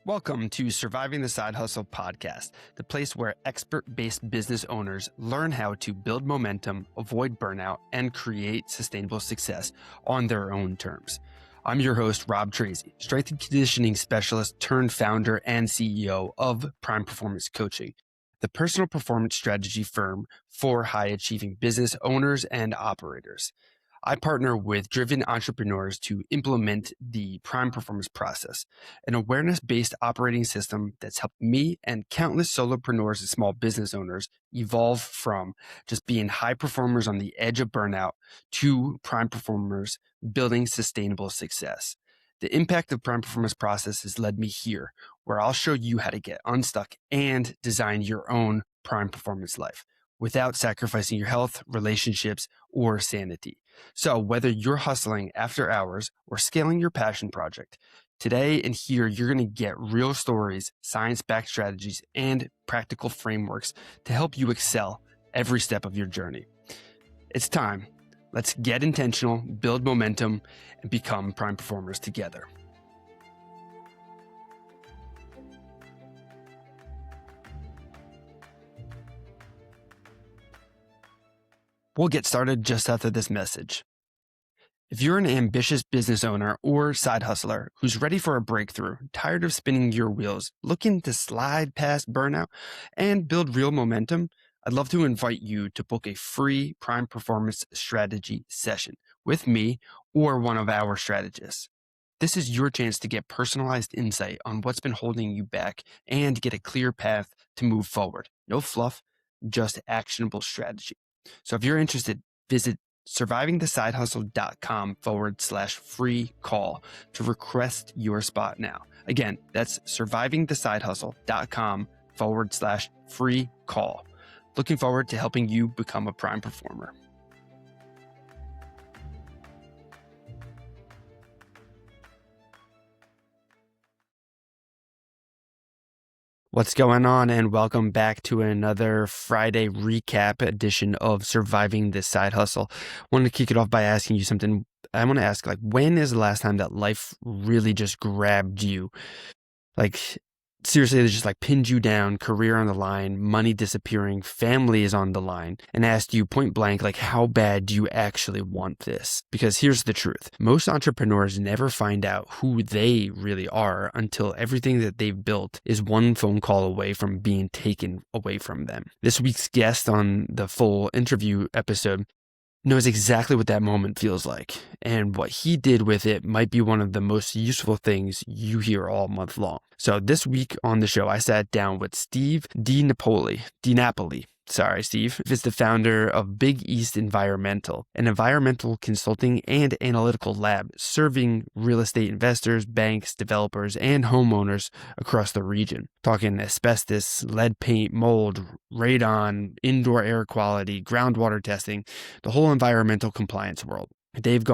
Welcome to Surviving the Side Hustle podcast, the place where expert-based business owners learn how to build momentum, avoid burnout, and create sustainable success on their own terms. I'm your host, Rob Tracy, strength and conditioning specialist turned founder and CEO of Prime Performance Coaching, the personal performance strategy firm for high-achieving business owners and operators. I partner with driven entrepreneurs to implement the Prime Performance process, an awareness-based operating system that's helped me and countless solopreneurs and small business owners evolve from just being high performers on the edge of burnout to prime performers building sustainable success. The impact of Prime Performance process has led me here, where I'll show you how to get unstuck and design your own Prime Performance life without sacrificing your health, relationships, or sanity. So whether you're hustling after hours or scaling your passion project, today and here you're going to get real stories, science-backed strategies, and practical frameworks to help you excel every step of your journey. It's time. Let's get intentional, build momentum, and become prime performers together. We'll get started just after this message. If you're an ambitious business owner or side hustler who's ready for a breakthrough, tired of spinning your wheels, looking to slide past burnout and build real momentum, I'd love to invite you to book a free Prime Performance strategy session with me or one of our strategists. This is your chance to get personalized insight on what's been holding you back and get a clear path to move forward. No fluff, just actionable strategy. So if you're interested, visit survivingthesidehustle.com/free call to request your spot now. Again, that's survivingthesidehustle.com/free call. Looking forward to helping you become a prime performer. What's going on, and welcome back to another Friday recap edition of Surviving the Side Hustle. I want to kick it off by asking you something. I want to ask, when is the last time that life really just grabbed you? Seriously, they just pinned you down, career on the line, money disappearing, family is on the line, and asked you point blank, how bad do you actually want this? Because here's the truth. Most entrepreneurs never find out who they really are until everything that they've built is one phone call away from being taken away from them. This week's guest on the full interview episode knows exactly what that moment feels like, and what he did with it might be one of the most useful things you hear all month long. So this week on the show, I sat down with Steve DiNapoli. Sorry, Steve is the founder of Big East Environmental, an environmental consulting and analytical lab serving real estate investors, banks, developers, and homeowners across the region. Talking asbestos, lead paint, mold, radon, indoor air quality, groundwater testing, the whole environmental compliance world. They've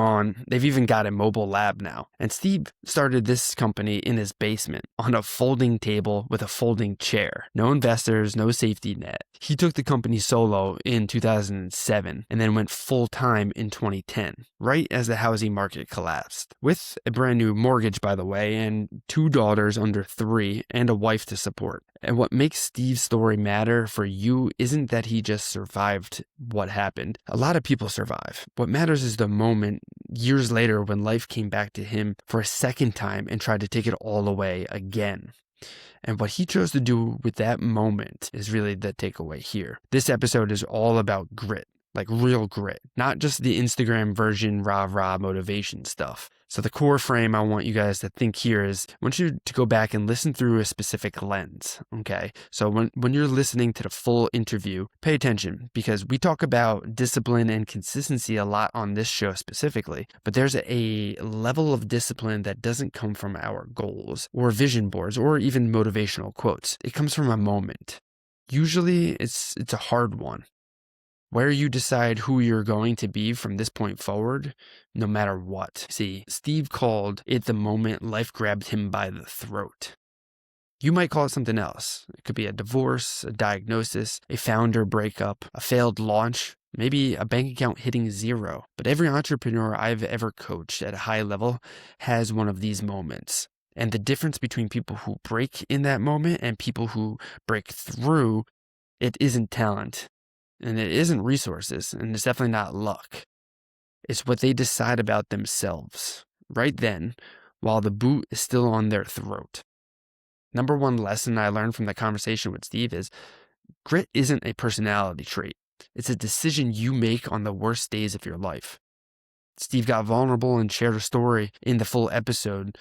even got a mobile lab now. And Steve started this company in his basement on a folding table with a folding chair. No investors, no safety net. He took the company solo in 2007 and then went full-time in 2010, right as the housing market collapsed. With a brand new mortgage, by the way, and 2 daughters under 3 and a wife to support. And what makes Steve's story matter for you isn't that he just survived what happened. A lot of people survive. What matters is the moment years later when life came back to him for a second time and tried to take it all away again. And what he chose to do with that moment is really the takeaway here. This episode is all about grit, real grit, not just the Instagram version rah-rah motivation stuff. So the core frame I want you guys to think here is, I want you to go back and listen through a specific lens, okay? So when you're listening to the full interview, pay attention, because we talk about discipline and consistency a lot on this show specifically, but there's a level of discipline that doesn't come from our goals or vision boards or even motivational quotes. It comes from a moment. Usually it's a hard one, where you decide who you're going to be from this point forward, no matter what. See, Steve called it the moment life grabbed him by the throat. You might call it something else. It could be a divorce, a diagnosis, a founder breakup, a failed launch, maybe a bank account hitting zero. But every entrepreneur I've ever coached at a high level has one of these moments. And the difference between people who break in that moment and people who break through, it isn't talent and it isn't resources and it's definitely not luck. It's what they decide about themselves right then while the boot is still on their throat. Number one lesson I learned from the conversation with Steve is grit isn't a personality trait. It's a decision you make on the worst days of your life. Steve got vulnerable and shared a story in the full episode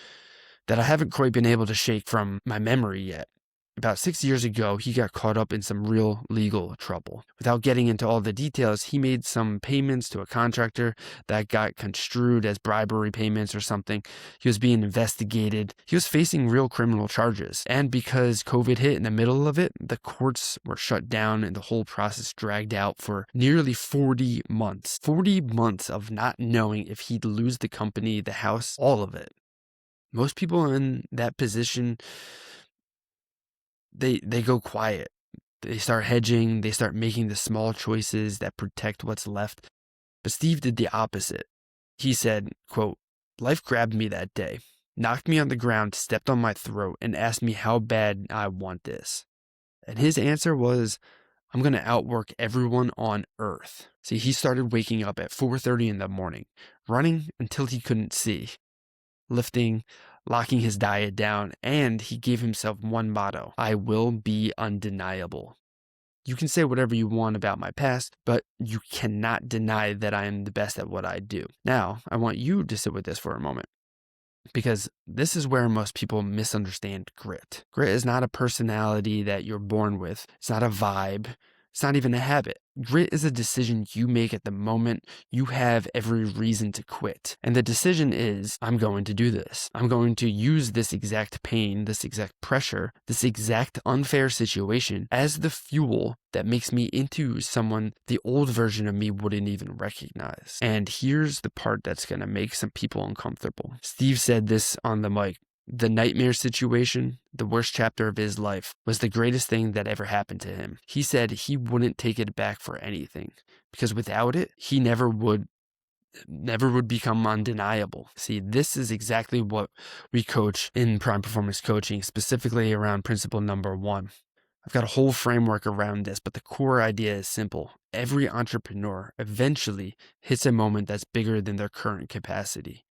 that I haven't quite been able to shake from my memory yet. About 6 years ago, he got caught up in some real legal trouble. Without getting into all the details, he made some payments to a contractor that got construed as bribery payments or something. He was being investigated. He was facing real criminal charges. And because COVID hit in the middle of it, the courts were shut down and the whole process dragged out for nearly 40 months. 40 months of not knowing if he'd lose the company, the house, all of it. Most people in that position, they go quiet. They start hedging. They start making the small choices that protect what's left. But Steve did the opposite. He said, quote, "Life grabbed me that day, knocked me on the ground, stepped on my throat, and asked me how bad I want this." And his answer was, "I'm going to outwork everyone on earth." See, he started waking up at 4:30 in the morning, running until he couldn't see, lifting, locking his diet down, and he gave himself one motto: I will be undeniable. You can say whatever you want about my past, but you cannot deny that I am the best at what I do. Now, I want you to sit with this for a moment, because this is where most people misunderstand grit. Grit is not a personality that you're born with. It's not a vibe. It's not even a habit. Grit is a decision you make at the moment you have every reason to quit. And the decision is, I'm going to do this. I'm going to use this exact pain, this exact pressure, this exact unfair situation as the fuel that makes me into someone the old version of me wouldn't even recognize. And here's the part that's going to make some people uncomfortable. Steve said this on the mic. The nightmare situation, the worst chapter of his life, was the greatest thing that ever happened to him. He said he wouldn't take it back for anything, because without it, he never would become undeniable. See, this is exactly what we coach in Prime Performance Coaching, specifically around principle number 1. I've got a whole framework around this, but the core idea is simple. Every entrepreneur eventually hits a moment that's bigger than their current capacity.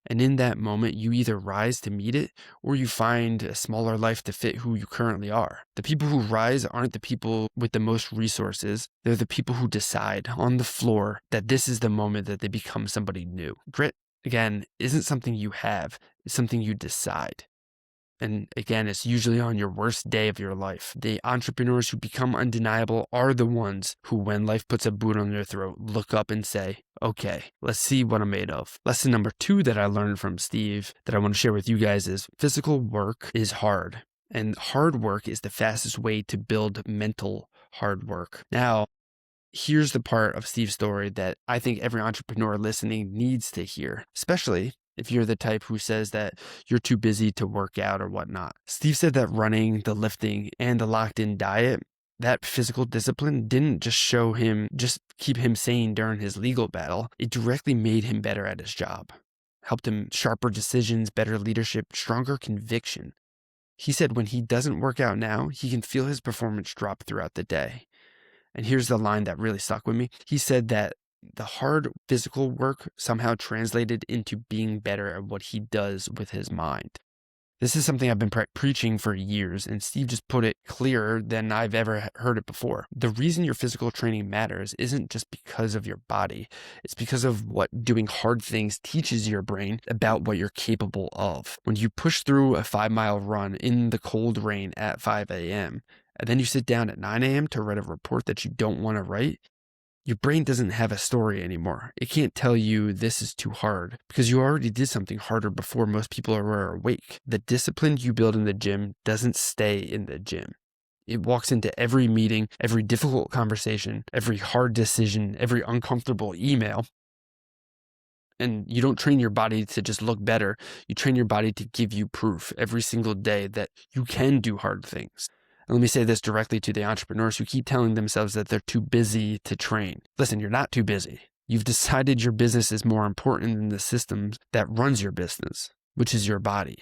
And in that moment, you either rise to meet it or you find a smaller life to fit who you currently are. The people who rise aren't the people with the most resources. They're the people who decide on the floor that this is the moment that they become somebody new. Grit, again, isn't something you have. It's something you decide. And again, it's usually on your worst day of your life. The entrepreneurs who become undeniable are the ones who, when life puts a boot on their throat, look up and say, okay, let's see what I'm made of. Lesson number 2 that I learned from Steve that I want to share with you guys is physical work is hard. And hard work is the fastest way to build mental hard work. Now, here's the part of Steve's story that I think every entrepreneur listening needs to hear, especially if you're the type who says that you're too busy to work out or whatnot. Steve said that running, the lifting, and the locked-in diet, that physical discipline didn't just keep him sane during his legal battle. It directly made him better at his job, helped him sharper decisions, better leadership, stronger conviction. He said when he doesn't work out now, he can feel his performance drop throughout the day. And here's the line that really stuck with me. He said that the hard physical work somehow translated into being better at what he does with his mind. This is something I've been preaching for years, and Steve just put it clearer than I've ever heard it before. The reason your physical training matters isn't just because of your body. It's because of what doing hard things teaches your brain about what you're capable of. When you push through a 5-mile run in the cold rain at 5 a.m., and then you sit down at 9 a.m. to write a report that you don't want to write, your brain doesn't have a story anymore. It can't tell you this is too hard because you already did something harder before most people are awake. The discipline you build in the gym doesn't stay in the gym. It walks into every meeting, every difficult conversation, every hard decision, every uncomfortable email. And you don't train your body to just look better. You train your body to give you proof every single day that you can do hard things. And let me say this directly to the entrepreneurs who keep telling themselves that they're too busy to train. Listen, you're not too busy. You've decided your business is more important than the systems that runs your business, which is your body.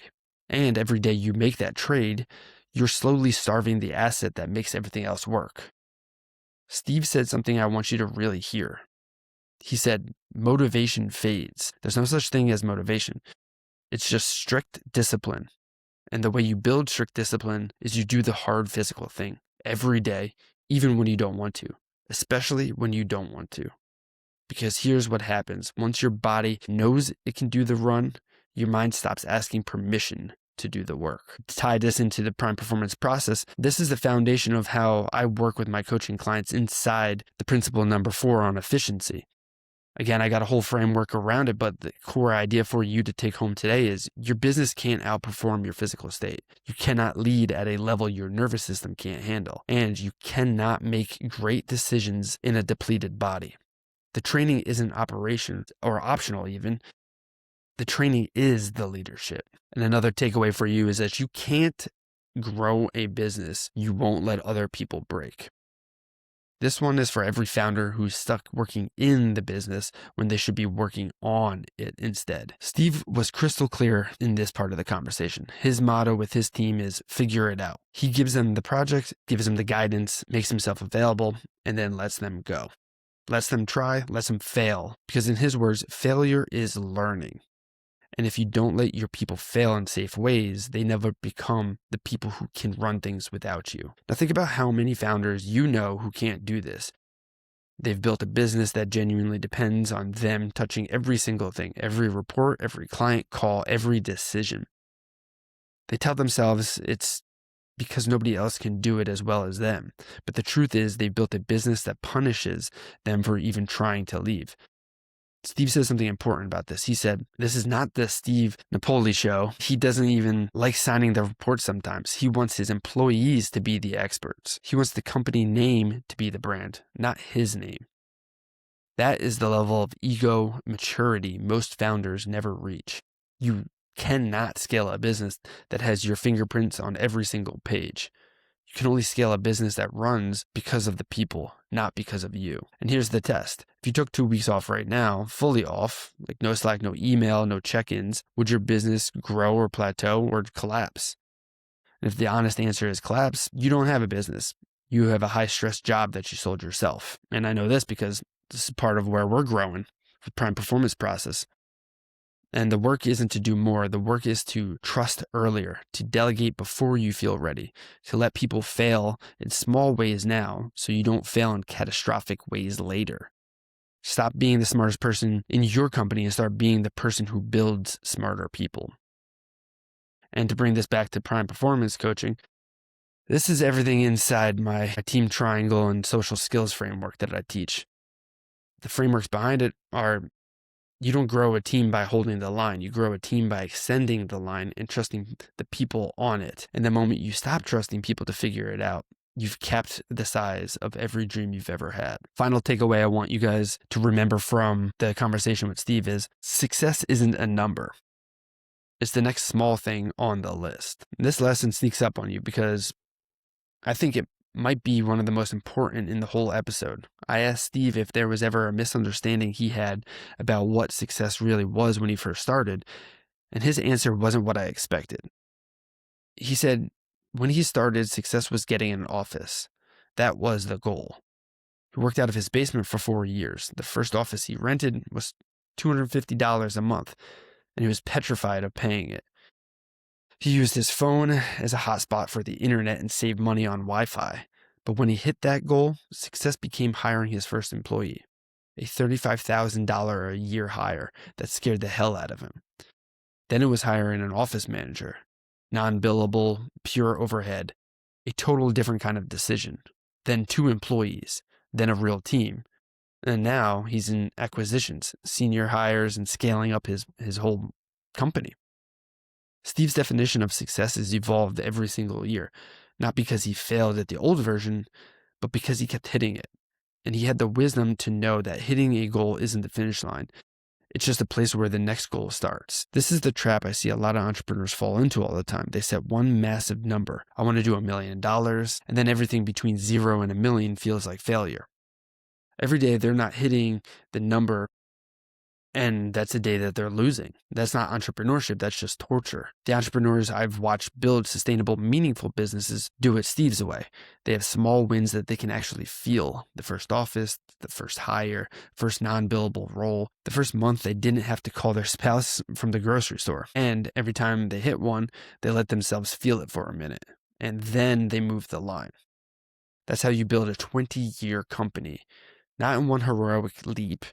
And every day you make that trade, you're slowly starving the asset that makes everything else work. Steve said something I want you to really hear. He said, motivation fades. There's no such thing as motivation. It's just strict discipline. And the way you build strict discipline is you do the hard physical thing every day, even when you don't want to, especially when you don't want to. Because here's what happens. Once your body knows it can do the run, your mind stops asking permission to do the work. To tie this into the prime performance process, this is the foundation of how I work with my coaching clients inside the principle number 4 on efficiency. Again, I got a whole framework around it, but the core idea for you to take home today is your business can't outperform your physical state. You cannot lead at a level your nervous system can't handle, and you cannot make great decisions in a depleted body. The training isn't operation or optional even. The training is the leadership. And another takeaway for you is that you can't grow a business you won't let other people break. This one is for every founder who's stuck working in the business when they should be working on it instead. Steve was crystal clear in this part of the conversation. His motto with his team is figure it out. He gives them the project, gives them the guidance, makes himself available, and then lets them go. Lets them try, lets them fail. Because in his words, failure is learning. And if you don't let your people fail in safe ways, they never become the people who can run things without you. Now think about how many founders you know who can't do this. They've built a business that genuinely depends on them touching every single thing, every report, every client call, every decision. They tell themselves it's because nobody else can do it as well as them. But the truth is they've built a business that punishes them for even trying to leave. Steve says something important about this. He said, this is not the Steve DiNapoli show. He doesn't even like signing the report sometimes. He wants his employees to be the experts. He wants the company name to be the brand, not his name. That is the level of ego maturity most founders never reach. You cannot scale a business that has your fingerprints on every single page. You can only scale a business that runs because of the people, not because of you. And here's the test. If you took 2 weeks off right now, fully off, like no Slack, no email, no check-ins, would your business grow or plateau or collapse? And if the honest answer is collapse, you don't have a business. You have a high-stress job that you sold yourself. And I know this because this is part of where we're growing, the prime performance process. And the work isn't to do more. The work is to trust earlier, to delegate before you feel ready, to let people fail in small ways now so you don't fail in catastrophic ways later. Stop being the smartest person in your company and start being the person who builds smarter people. And to bring this back to prime performance coaching, this is everything inside my team triangle and social skills framework that I teach. The frameworks behind it are: you don't grow a team by holding the line. You grow a team by extending the line and trusting the people on it. And the moment you stop trusting people to figure it out, you've capped the size of every dream you've ever had. Final takeaway I want you guys to remember from the conversation with Steve is success isn't a number. It's the next small thing on the list. This lesson sneaks up on you because I think it might be one of the most important in the whole episode. I asked Steve if there was ever a misunderstanding he had about what success really was when he first started, and his answer wasn't what I expected. He said when he started, success was getting an office. That was the goal. He worked out of his basement for 4 years. The first office he rented was $250 a month, and he was petrified of paying it. He used his phone as a hotspot for the internet and saved money on Wi-Fi. But when he hit that goal, success became hiring his first employee, a $35,000 a year hire that scared the hell out of him. Then it was hiring an office manager, non-billable, pure overhead, a total different kind of decision. Then 2 employees, then a real team. And now he's in acquisitions, senior hires, and scaling up his whole company. Steve's definition of success has evolved every single year, not because he failed at the old version, but because he kept hitting it. And he had the wisdom to know that hitting a goal isn't the finish line. It's just a place where the next goal starts. This is the trap I see a lot of entrepreneurs fall into all the time. They set one massive number. I want to do $1 million, and then everything between 0 and $1 million feels like failure. Every day they're not hitting the number And that's a day that they're losing. That's not entrepreneurship. That's just torture. The entrepreneurs I've watched build sustainable, meaningful businesses do it Steve's way. They have small wins that they can actually feel. The first office, the first hire, first non-billable role, the first month they didn't have to call their spouse from the grocery store. And every time they hit one, they let themselves feel it for a minute. And then they move the line. That's how you build a 20-year company, not in one heroic leap,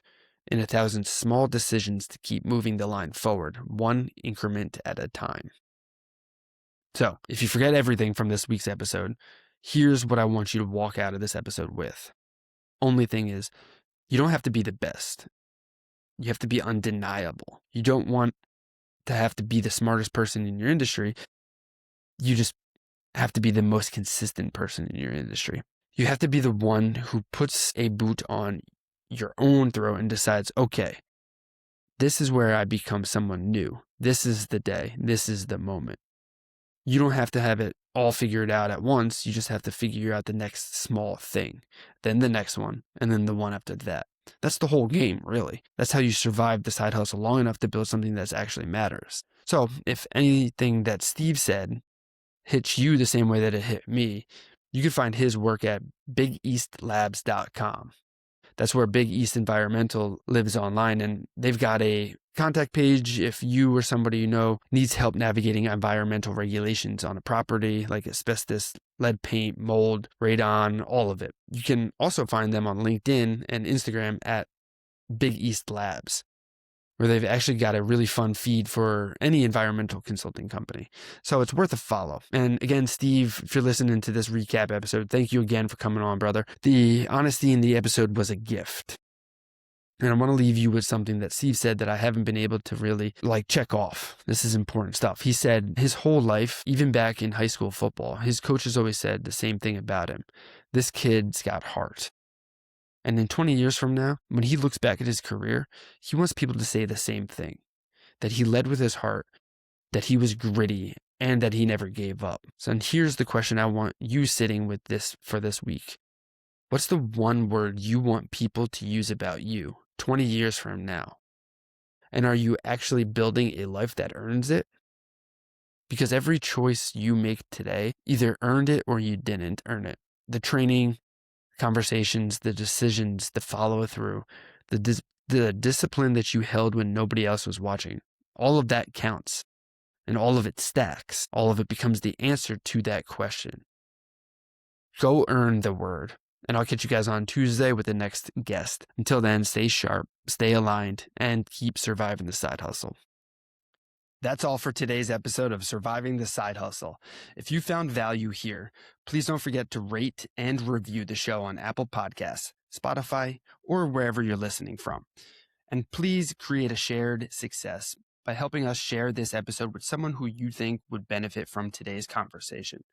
in 1,000 small decisions to keep moving the line forward, one increment at a time. So, if you forget everything from this week's episode, here's what I want you to walk out of this episode with. Only thing is, you don't have to be the best. You have to be undeniable. You don't want to have to be the smartest person in your industry. You just have to be the most consistent person in your industry. You have to be the one who puts a boot on your own throat and decides, okay, this is where I become someone new. This is the day. This is the moment. You don't have to have it all figured out at once. You just have to figure out the next small thing, then the next one, and then the one after that. That's the whole game, really. That's how you survive the side hustle long enough to build something that actually matters. So if anything that Steve said hits you the same way that it hit me, you can find his work at bigeastlabs.com. That's where Big East Environmental lives online, and they've got a contact page if you or somebody you know needs help navigating environmental regulations on a property like asbestos, lead paint, mold, radon, all of it. You can also find them on LinkedIn and Instagram at Big East Labs, where they've actually got a really fun feed for any environmental consulting company. So it's worth a follow. And again, Steve, if you're listening to this recap episode, thank you again for coming on, brother. The honesty in the episode was a gift. And I want to leave you with something that Steve said that I haven't been able to really check off. This is important stuff. He said his whole life, even back in high school football, his coaches always said the same thing about him. This kid's got heart. And in 20 years from now, when he looks back at his career, he wants people to say the same thing, that he led with his heart, that he was gritty, and that he never gave up. So and here's the question I want you sitting with this for this week. What's the one word you want people to use about you 20 years from now? And are you actually building a life that earns it? Because every choice you make today either earned it or you didn't earn it. The training, conversations, the decisions, the follow through, the discipline that you held when nobody else was watching, all of that counts and all of it stacks. All of it becomes the answer to that question. Go earn the word. And I'll catch you guys on Tuesday with the next guest. Until then, stay sharp, stay aligned, and keep surviving the side hustle. That's all for today's episode of Surviving the Side Hustle. If you found value here, please don't forget to rate and review the show on Apple Podcasts, Spotify, or wherever you're listening from. And please create a shared success by helping us share this episode with someone who you think would benefit from today's conversation.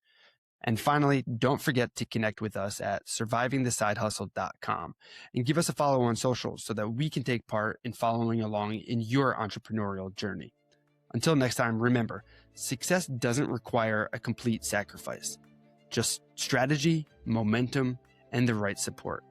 And finally, don't forget to connect with us at survivingthesidehustle.com and give us a follow on socials so that we can take part in following along in your entrepreneurial journey. Until next time, remember, success doesn't require a complete sacrifice, just strategy, momentum, and the right support.